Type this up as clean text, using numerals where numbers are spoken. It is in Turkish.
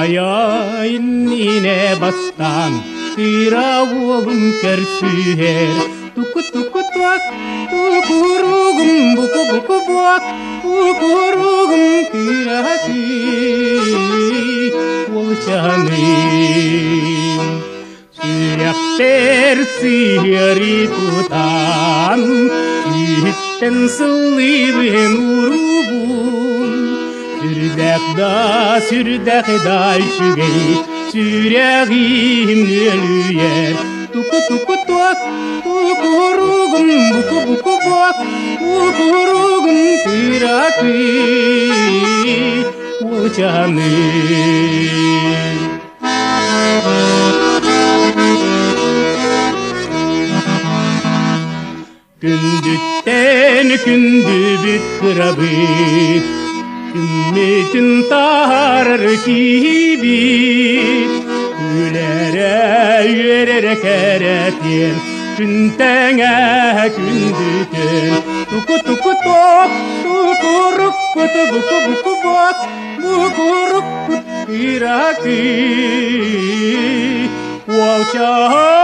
Ayağınine bastan Kıravulum kersüher Tuku tuku tuak Tukurugum buku buku buak Tukurugum kırası Volçanım Sürek sihri tutan Ühitten sıllıvın urubun Sürdek da şügey Süreğim nölüyer Tuku tuku tuak Tukurugum buku buku buak Tukurugum kırakı Volçanım Gündükten gündübüt kırabıt Ümmetin tarar kibit Ülere yürere keretir Küntene kündütün Tuku tuku tok Tukuruk kutu buku buku bak Bukuruk kut kirakı Volçanım